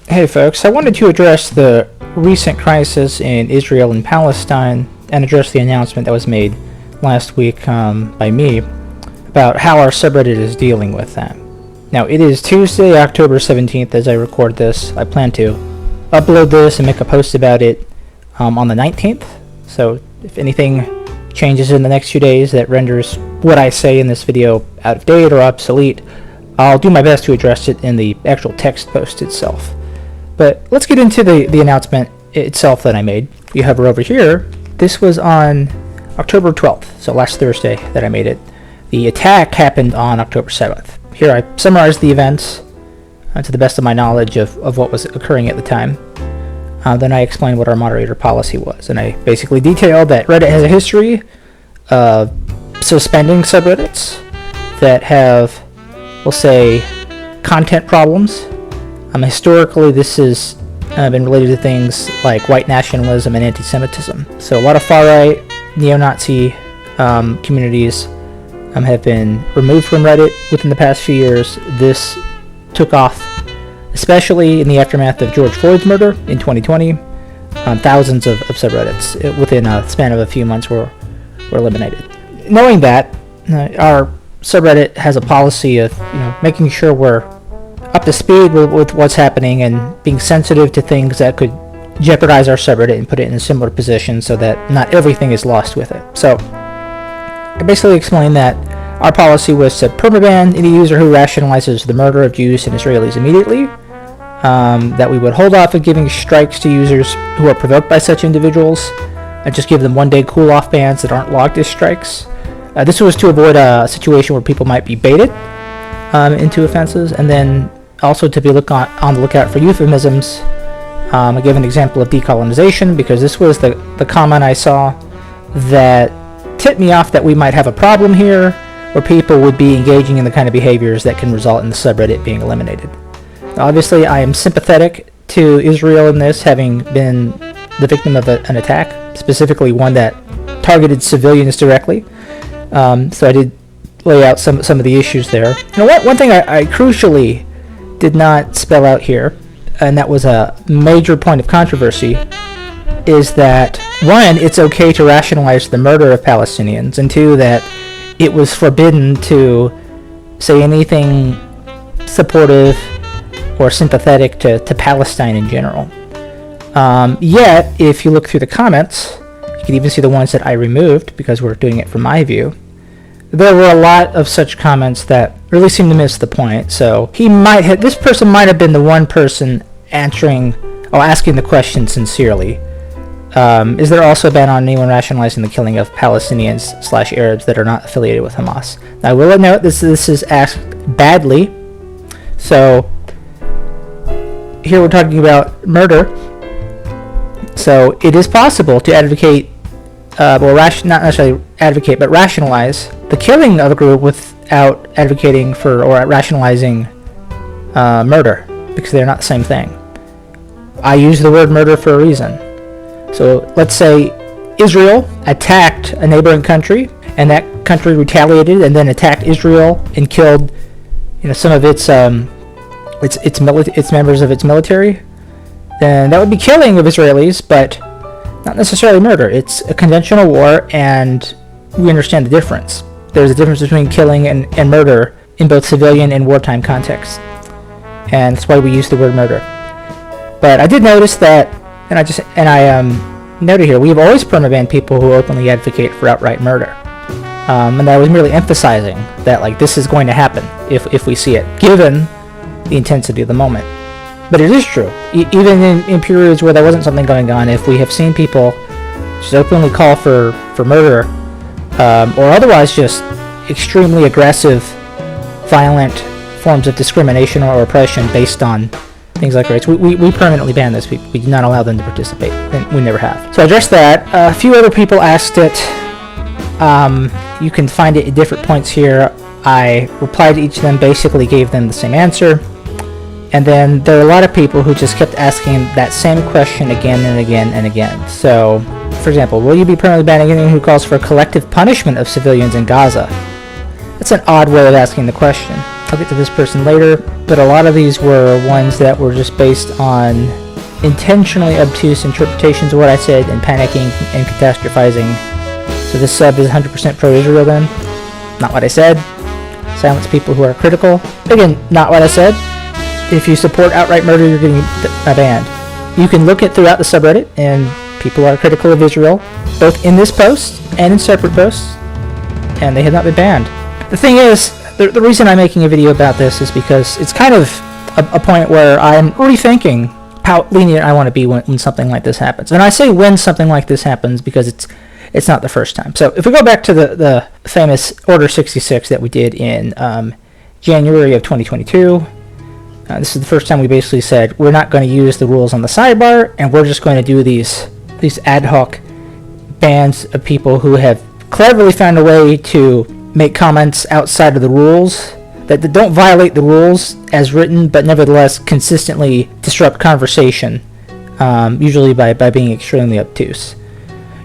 Hey folks, I wanted to address the recent crisis in Israel and Palestine and address the announcement that was made last week by me about how our subreddit is dealing with that. Now, it is Tuesday, October 17th as I record this. I plan to upload this and make a post about it on the 19th. So if anything changes in the next few days that renders what I say in this video out of date or obsolete, I'll do my best to address it in the actual text post itself. But let's get into the announcement itself that I made. If you hover over here, this was on October 12th, so last Thursday that I made it. The attack happened on October 7th. Here I summarized the events to the best of my knowledge of what was occurring at the time. Then I explained what our moderator policy was, and I basically detailed that Reddit has a history of suspending subreddits that have, we'll say, content problems. Historically, this has been related to things like white nationalism and anti-Semitism. So a lot of far-right, neo-Nazi communities have been removed from Reddit within the past few years. This took off, especially in the aftermath of George Floyd's murder in 2020. Thousands of subreddits within a span of a few months were eliminated. Knowing that, our subreddit has a policy of making sure we're up to speed with what's happening and being sensitive to things that could jeopardize our subreddit and put it in a similar position so that not everything is lost with it. So I basically explained that our policy was to permaban any user who rationalizes the murder of Jews and Israelis immediately, that we would hold off of giving strikes to users who are provoked by such individuals, and just give them one-day cool-off bans that aren't logged as strikes. This was to avoid a situation where people might be baited into offenses, and then also to be on the lookout for euphemisms. I gave an example of decolonization because this was the comment I saw that tipped me off that we might have a problem here where people would be engaging in the kind of behaviors that can result in the subreddit being eliminated. Now, obviously, I am sympathetic to Israel in this, having been the victim of an attack, specifically one that targeted civilians directly. So I did lay out some of the issues there. One thing I crucially did not spell out here, and that was a major point of controversy, is that one, it's okay to rationalize the murder of Palestinians, and two, that it was forbidden to say anything supportive or sympathetic to Palestine in general. Yet, if you look through the comments, you can even see the ones that I removed because we're doing it from my view. There were a lot of such comments that really seemed to miss the point. So this person might have been the one person asking the question sincerely. Is there also a ban on anyone rationalizing the killing of Palestinians/Arabs that are not affiliated with Hamas? Now, I will note this is asked badly. So here we're talking about murder. So it is possible to advocate, not necessarily advocate, but rationalize the killing of a group without advocating for or rationalizing murder, because they're not the same thing. I use the word murder for a reason. So let's say Israel attacked a neighboring country, and that country retaliated and then attacked Israel and killed, some of its members of its military. Then that would be killing of Israelis, but not necessarily murder. It's a conventional war, and we understand the difference. There's a difference between killing and murder in both civilian and wartime contexts, and that's why we use the word murder. But I did notice that, and I noted here, we've always permabanned people who openly advocate for outright murder, and I was merely emphasizing that this is going to happen if we see it, given the intensity of the moment. But it is true, even in periods where there wasn't something going on, if we have seen people just openly call for murder, or otherwise just extremely aggressive, violent forms of discrimination or oppression based on things like race, we permanently ban those people. We do not allow them to participate, and we never have. So I addressed that. A few other people asked it. You can find it at different points here. I replied to each of them, basically gave them the same answer. And then there are a lot of people who just kept asking that same question again and again and again. So, for example, will you be permanently banning anyone who calls for collective punishment of civilians in Gaza? That's an odd way of asking the question. I'll get to this person later, but a lot of these were ones that were just based on intentionally obtuse interpretations of what I said and panicking and catastrophizing. So this sub is 100% pro-Israel then? Not what I said. Silence people who are critical. Again, not what I said. If you support outright murder, you're getting banned. You can look at throughout the subreddit, and people are critical of Israel, both in this post and in separate posts, and they have not been banned. The thing is, the reason I'm making a video about this is because it's kind of a point where I'm rethinking how lenient I want to be when something like this happens. And I say when something like this happens because it's not the first time. So if we go back to the famous Order 66 that we did in January of 2022, this is the first time we basically said we're not going to use the rules on the sidebar, and we're just going to do these ad hoc bans of people who have cleverly found a way to make comments outside of the rules that don't violate the rules as written, but nevertheless consistently disrupt conversation, usually by being extremely obtuse.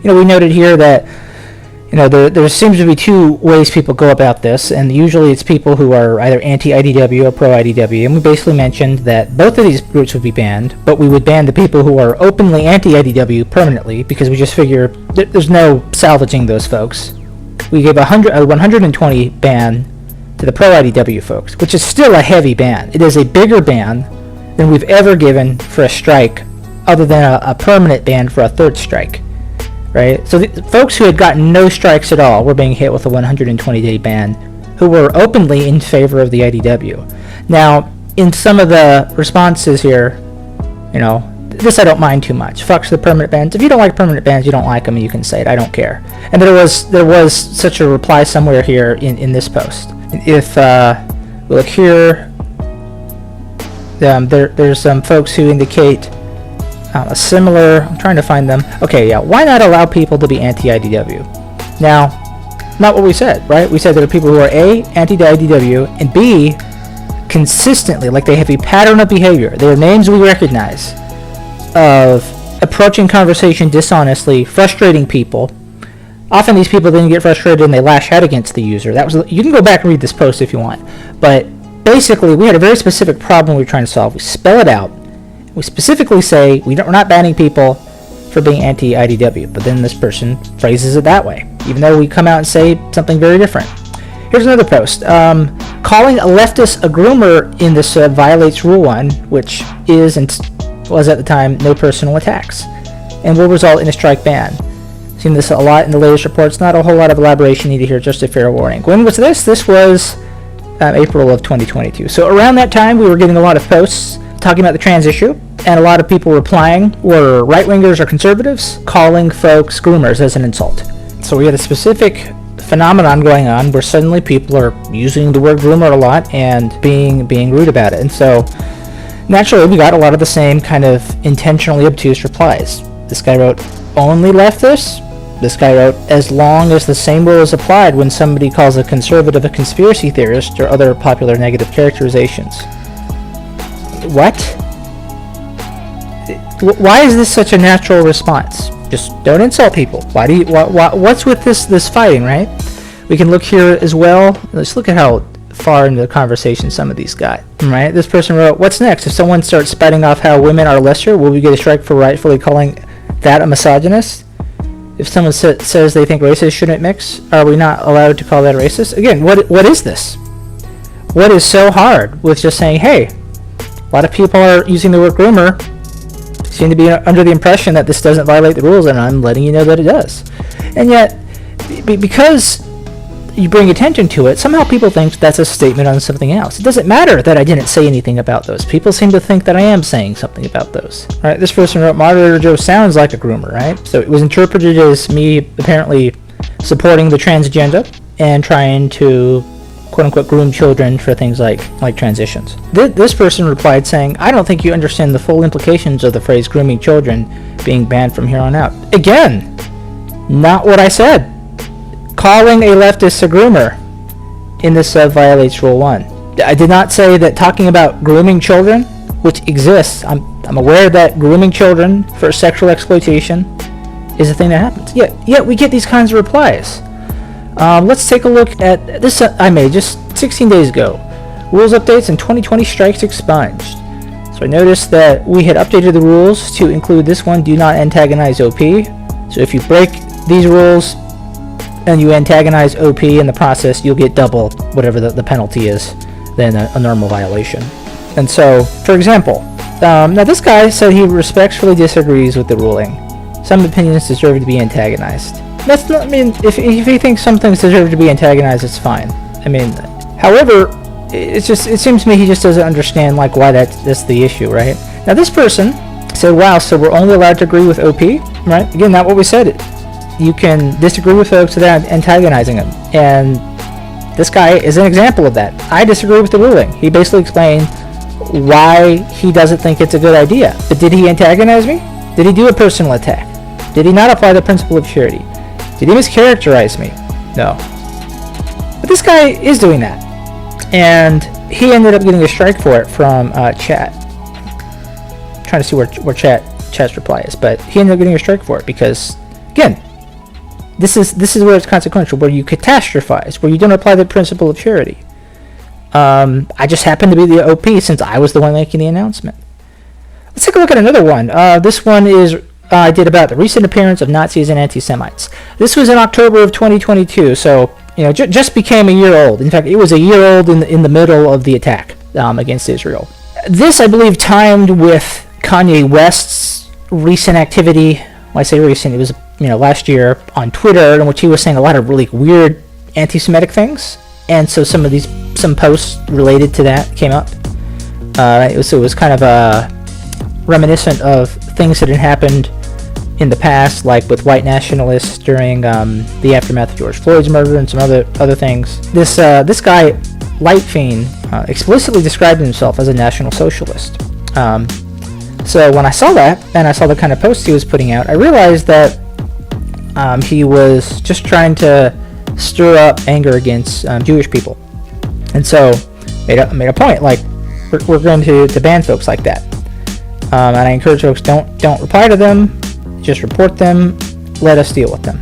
We noted here that there seems to be two ways people go about this, and usually it's people who are either anti-IDW or pro-IDW, and we basically mentioned that both of these groups would be banned, but we would ban the people who are openly anti-IDW permanently, because we just figure there's no salvaging those folks. We gave a 120 ban to the pro-IDW folks, which is still a heavy ban. It is a bigger ban than we've ever given for a strike, other than a permanent ban for a third strike. Right? So the folks who had gotten no strikes at all were being hit with a 120-day ban, who were openly in favor of the IDW. Now, in some of the responses here, this I don't mind too much. Fuck the permanent bans. If you don't like permanent bans, you don't like them, and you can say it. I don't care. And there was such a reply somewhere here in this post. If we look here, there's some folks who indicate a similar. I'm trying to find them. Okay, yeah. Why not allow people to be anti-IDW? Now, not what we said, right? We said there are people who are A, anti-IDW, and B, consistently, like they have a pattern of behavior. They are names we recognize of approaching conversation dishonestly, frustrating people. Often these people then get frustrated and they lash out against the user. You can go back and read this post if you want. But basically, we had a very specific problem we were trying to solve. We spell it out. We specifically say we're not banning people for being anti-IDW, but then this person phrases it that way, even though we come out and say something very different. Here's another post. Calling a leftist a groomer in this violates Rule 1, which is and was at the time no personal attacks, and will result in a strike ban. Seen this a lot in the latest reports. Not a whole lot of elaboration needed here, just a fair warning. When was this? This was April of 2022. So around that time, we were getting a lot of posts talking about the trans issue, and a lot of people replying were right-wingers or conservatives calling folks groomers as an insult. So we had a specific phenomenon going on where suddenly people are using the word groomer a lot and being rude about it. And so naturally we got a lot of the same kind of intentionally obtuse replies. This guy wrote, only leftists? This guy wrote, as long as the same rule is applied when somebody calls a conservative a conspiracy theorist or other popular negative characterizations. What? Why is this such a natural response? Just don't insult people. What's with this fighting, right? We can look here as well. Let's look at how far into the conversation some of these got, right? This person wrote, what's next? If someone starts spouting off how women are lesser, will we get a strike for rightfully calling that a misogynist? If someone says they think races shouldn't mix, are we not allowed to call that racist? Again, what is this? What is so hard with just saying, hey, a lot of people are using the word groomer, seem to be under the impression that this doesn't violate the rules, and I'm letting you know that it does. And yet, because you bring attention to it, somehow people think that's a statement on something else. It doesn't matter that I didn't say anything about those. People seem to think that I am saying something about those. All right, this person wrote, Moderator Joe sounds like a groomer, right? So it was interpreted as me apparently supporting the trans agenda and trying to quote-unquote groom children for things like transitions. This person replied saying, I don't think you understand the full implications of the phrase grooming children being banned from here on out. Again, not what I said. Calling a leftist a groomer in this violates Rule 1. I did not say that talking about grooming children, which exists, I'm aware that grooming children for sexual exploitation is a thing that happens. Yet we get these kinds of replies. Let's take a look at this I made just 16 days ago. Rules updates and 2020 strikes expunged. So I noticed that we had updated the rules to include this one, do not antagonize OP. So if you break these rules and you antagonize OP in the process, you'll get double whatever the penalty is than a normal violation. And so, for example, now this guy said he respectfully disagrees with the ruling. Some opinions deserve to be antagonized. That's not, I mean, if he thinks some things deserve to be antagonized, it's fine. I mean, however, it seems to me he just doesn't understand like why that's the issue, right? Now this person said, wow, so we're only allowed to agree with OP, right? Again, not what we said. You can disagree with folks without antagonizing them, and this guy is an example of that. I disagree with the ruling. He basically explained why he doesn't think it's a good idea. But did he antagonize me? Did he do a personal attack? Did he not apply the principle of surety? Did he mischaracterize me? No. But this guy is doing that. And he ended up getting a strike for it from chat. I'm trying to see where chat's reply is, but he ended up getting a strike for it because, again, this is where it's consequential, where you catastrophize, where you don't apply the principle of surety. I just happened to be the OP since I was the one making the announcement. Let's take a look at another one. This one is I did about the recent appearance of Nazis and anti-Semites. This was in October of 2022, so just became a year old. In fact, it was a year old in the middle of the attack against Israel. This, I believe, timed with Kanye West's recent activity. When I say recent, it was last year on Twitter, in which he was saying a lot of really weird anti-Semitic things, and so some posts related to that came up. It was kind of reminiscent of things that had happened in the past, like with white nationalists during the aftermath of George Floyd's murder and some other things. This guy, Light Fiend, explicitly described himself as a National Socialist. So when I saw that, and I saw the kind of posts he was putting out, I realized that he was just trying to stir up anger against Jewish people. And so made a point, like, we're going to ban folks like that. And I encourage folks, don't reply to them, just report them, let us deal with them.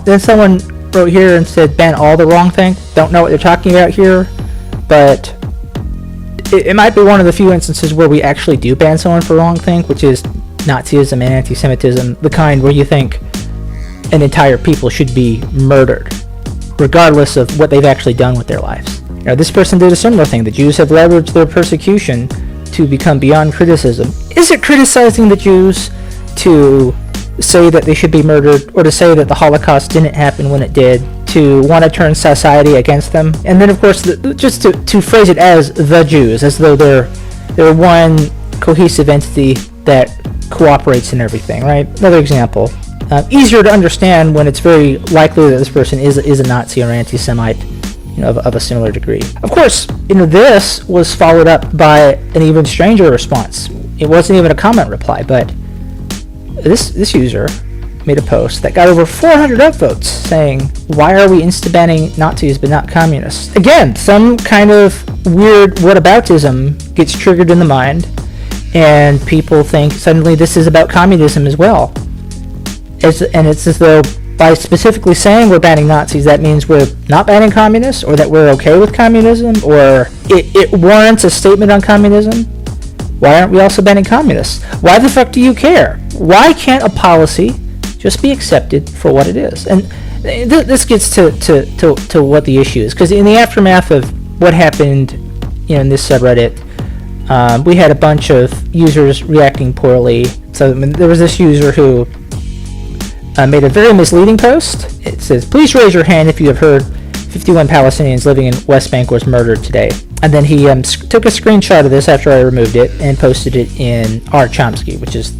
Then someone wrote here and said ban all the wrong thing. Don't know what they're talking about here, but it might be one of the few instances where we actually do ban someone for wrong thing, which is Nazism and anti-Semitism, the kind where you think an entire people should be murdered, regardless of what they've actually done with their lives. This person did a similar thing. The Jews have leveraged their persecution to become beyond criticism. Is it criticizing the Jews to say that they should be murdered, or to say that the Holocaust didn't happen when it did, to want to turn society against them? And then, of course, just to phrase it as the Jews, as though they're one cohesive entity that cooperates in everything, right? Another example. Easier to understand when it's very likely that this person is a Nazi or anti-Semite, of a similar degree. Of course, this was followed up by an even stranger response. It wasn't even a comment reply, but this user made a post that got over 400 upvotes saying, why are we insta-banning Nazis but not communists? Again, some kind of weird whataboutism gets triggered in the mind, and people think suddenly this is about communism as well. And it's as though by specifically saying we're banning Nazis, that means we're not banning communists, or that we're okay with communism, or it warrants a statement on communism. Why aren't we also banning communists? Why the fuck do you care? Why can't a policy just be accepted for what it is? And this gets to what the issue is, because in the aftermath of what happened, in this subreddit, we had a bunch of users reacting poorly. So there was this user who made a very misleading post. It says, please raise your hand if you have heard 51 Palestinians living in West Bank was murdered today. And then he took a screenshot of this after I removed it and posted it in R. Chomsky, which is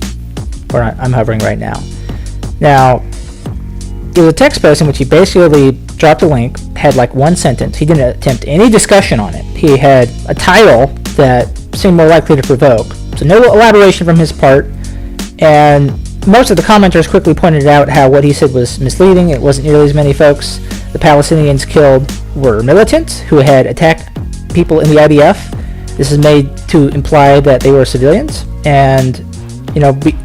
where I'm hovering right now. Now, it was a text post in which he basically dropped a link, had like one sentence. He didn't attempt any discussion on it. He had a title that seemed more likely to provoke. So no elaboration from his part, and most of the commenters quickly pointed out how what he said was misleading. It wasn't nearly as many folks. The Palestinians killed were militants who had attacked people in the IDF. This is made to imply that they were civilians, and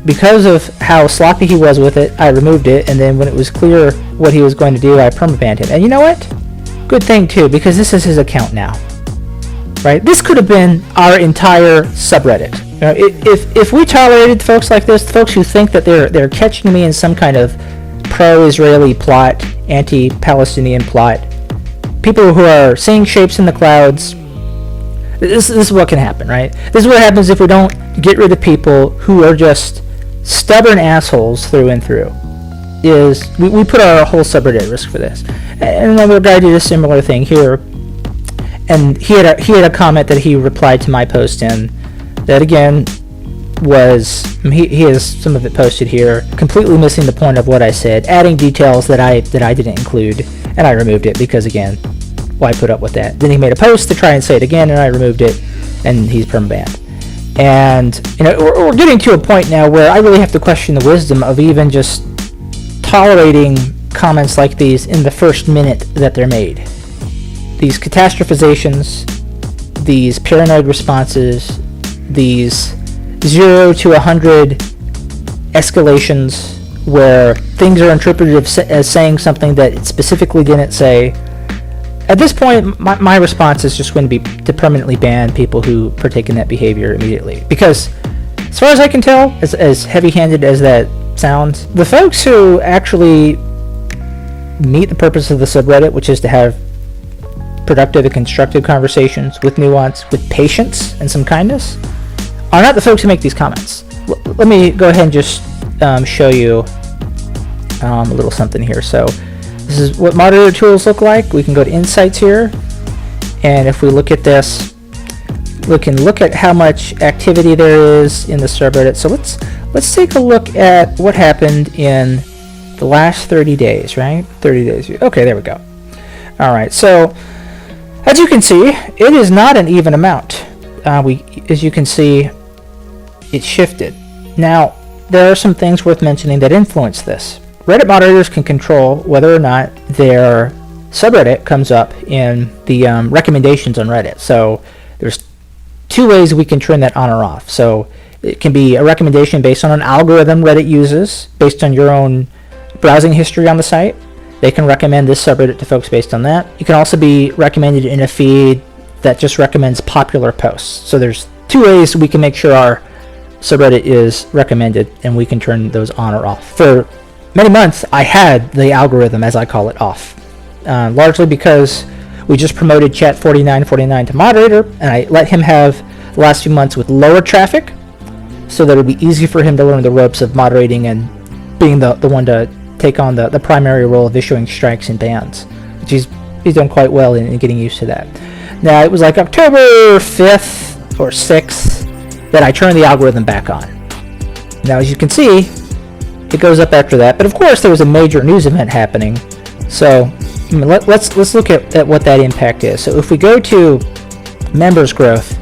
because of how sloppy he was with it, I removed it, and then when it was clear what he was going to do, I permabanned him. And you know what? Good thing too, because this is his account now. right? This could have been our entire subreddit. You know, if we tolerated folks like this, folks who think that they're catching me in some kind of pro-Israeli plot, anti-Palestinian plot, people who are seeing shapes in the clouds, this is what can happen, right? This is what happens if we don't get rid of people who are just stubborn assholes through and through. Is we put our whole subreddit at risk for this. And another guy did a similar thing here, and he had a comment that he replied to my post in, that again was, he has some of it posted here, completely missing the point of what I said, adding details that I didn't include, and I removed it because, again, why put up with that? Then he made a post to try and say it again, and I removed it, and he's permabanned. And you know, we're getting to a point now where I really have to question the wisdom of even just tolerating comments like these in the first minute that they're made. These catastrophizations, these paranoid responses, these 0 to 100 escalations where things are interpreted as saying something that it specifically didn't say. At this point, my response is just going to be to permanently ban people who partake in that behavior immediately. Because, as far as I can tell, as heavy-handed as that sounds, the folks who actually meet the purpose of the subreddit, which is to have productive and constructive conversations with nuance, with patience and some kindness, are not the folks who make these comments. Let me go ahead and just show you a little something here. So this is what moderator tools look like. We can go to insights here, and if we look at this, we can look at how much activity there is in the subreddit. So let's take a look at what happened in the last 30 days, right? 30 days. Okay, there we go. All right, so as you can see, it is not an even amount. As you can see, it shifted. Now, there are some things worth mentioning that influence this. Reddit moderators can control whether or not their subreddit comes up in the recommendations on Reddit. So there's two ways we can turn that on or off. So it can be a recommendation based on an algorithm Reddit uses, based on your own browsing history on the site. They can recommend this subreddit to folks based on that. You can also be recommended in a feed that just recommends popular posts. So there's two ways we can make sure our subreddit is recommended, and we can turn those on or off. For many months, I had the algorithm, as I call it, off. Largely because we just promoted Chat 4949 to moderator, and I let him have the last few months with lower traffic, so that it would be easy for him to learn the ropes of moderating and being the one to take on the primary role of issuing strikes and bans, which he's done quite well in getting used to that. Now, it was like October 5th or 6th that I turned the algorithm back on. Now, as you can see, it goes up after that, but of course there was a major news event happening, so let's look at what that impact is. So if we go to members growth,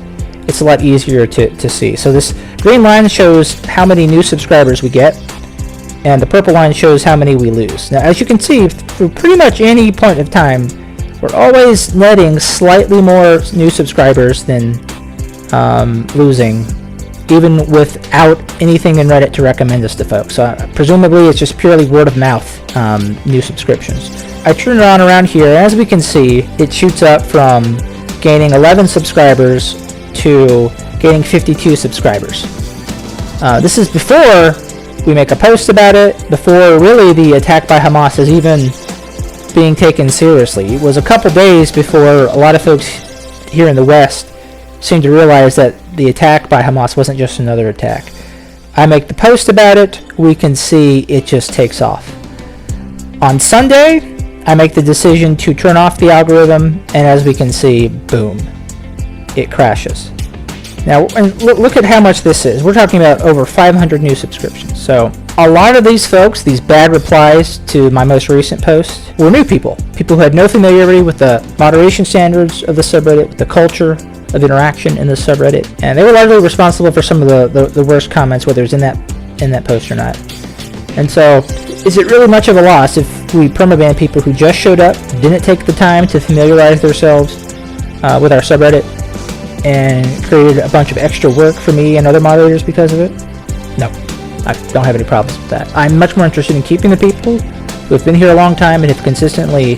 it's a lot easier to see. So this green line shows how many new subscribers we get, and the purple line shows how many we lose. Now, as you can see, through pretty much any point of time, we're always netting slightly more new subscribers than losing, even without anything in Reddit to recommend us to folks. So presumably it's just purely word of mouth new subscriptions. I turn it on around here. As we can see, it shoots up from gaining 11 subscribers to gaining 52 subscribers. This is before we make a post about it, before really the attack by Hamas is even being taken seriously. It was a couple days before a lot of folks here in the West seemed to realize that the attack by Hamas wasn't just another attack. I make the post about it, we can see it just takes off. On Sunday, I make the decision to turn off the algorithm, and as we can see, boom, it crashes. Now, and look at how much this is. We're talking about over 500 new subscriptions. So a lot of these folks, these bad replies to my most recent post, were new people. People who had no familiarity with the moderation standards of the subreddit, with the culture of interaction in the subreddit, and they were largely responsible for some of the worst comments, whether it's in that post or not. And so, is it really much of a loss if we permaban people who just showed up, didn't take the time to familiarize themselves with our subreddit, and created a bunch of extra work for me and other moderators because of it? No, I don't have any problems with that. I'm much more interested in keeping the people who have been here a long time and have consistently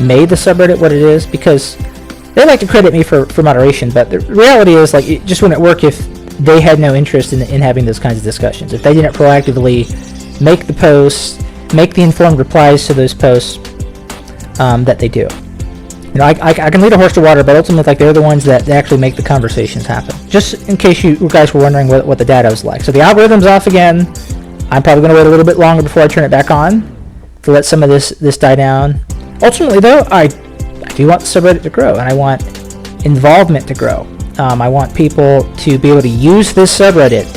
made the subreddit what it is, because they like to credit me for moderation, but the reality is, like, it just wouldn't work if they had no interest in having those kinds of discussions. If they didn't proactively make the posts, make the informed replies to those posts that they do. You know, I can lead a horse to water, but ultimately, like, they're the ones that actually make the conversations happen. Just in case you guys were wondering what the data was like. So the algorithm's off again. I'm probably going to wait a little bit longer before I turn it back on to let some of this die down. Ultimately, though, I do want the subreddit to grow, and I want involvement to grow. I want people to be able to use this subreddit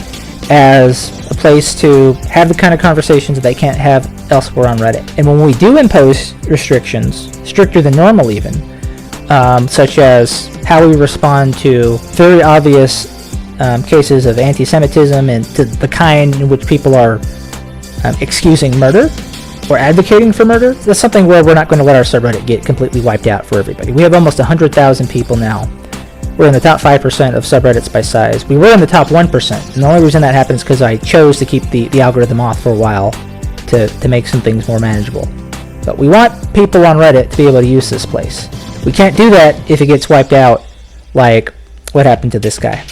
as a place to have the kind of conversations that they can't have elsewhere on Reddit. And when we do impose restrictions, stricter than normal even, such as how we respond to very obvious cases of anti-Semitism and to the kind in which people are excusing murder or advocating for murder, that's something where we're not going to let our subreddit get completely wiped out for everybody. We have almost 100,000 people now. We're in the top 5% of subreddits by size. We were in the top 1%, and the only reason that happens is because I chose to keep the algorithm off for a while to make some things more manageable. But we want people on Reddit to be able to use this place. We can't do that if it gets wiped out like what happened to this guy.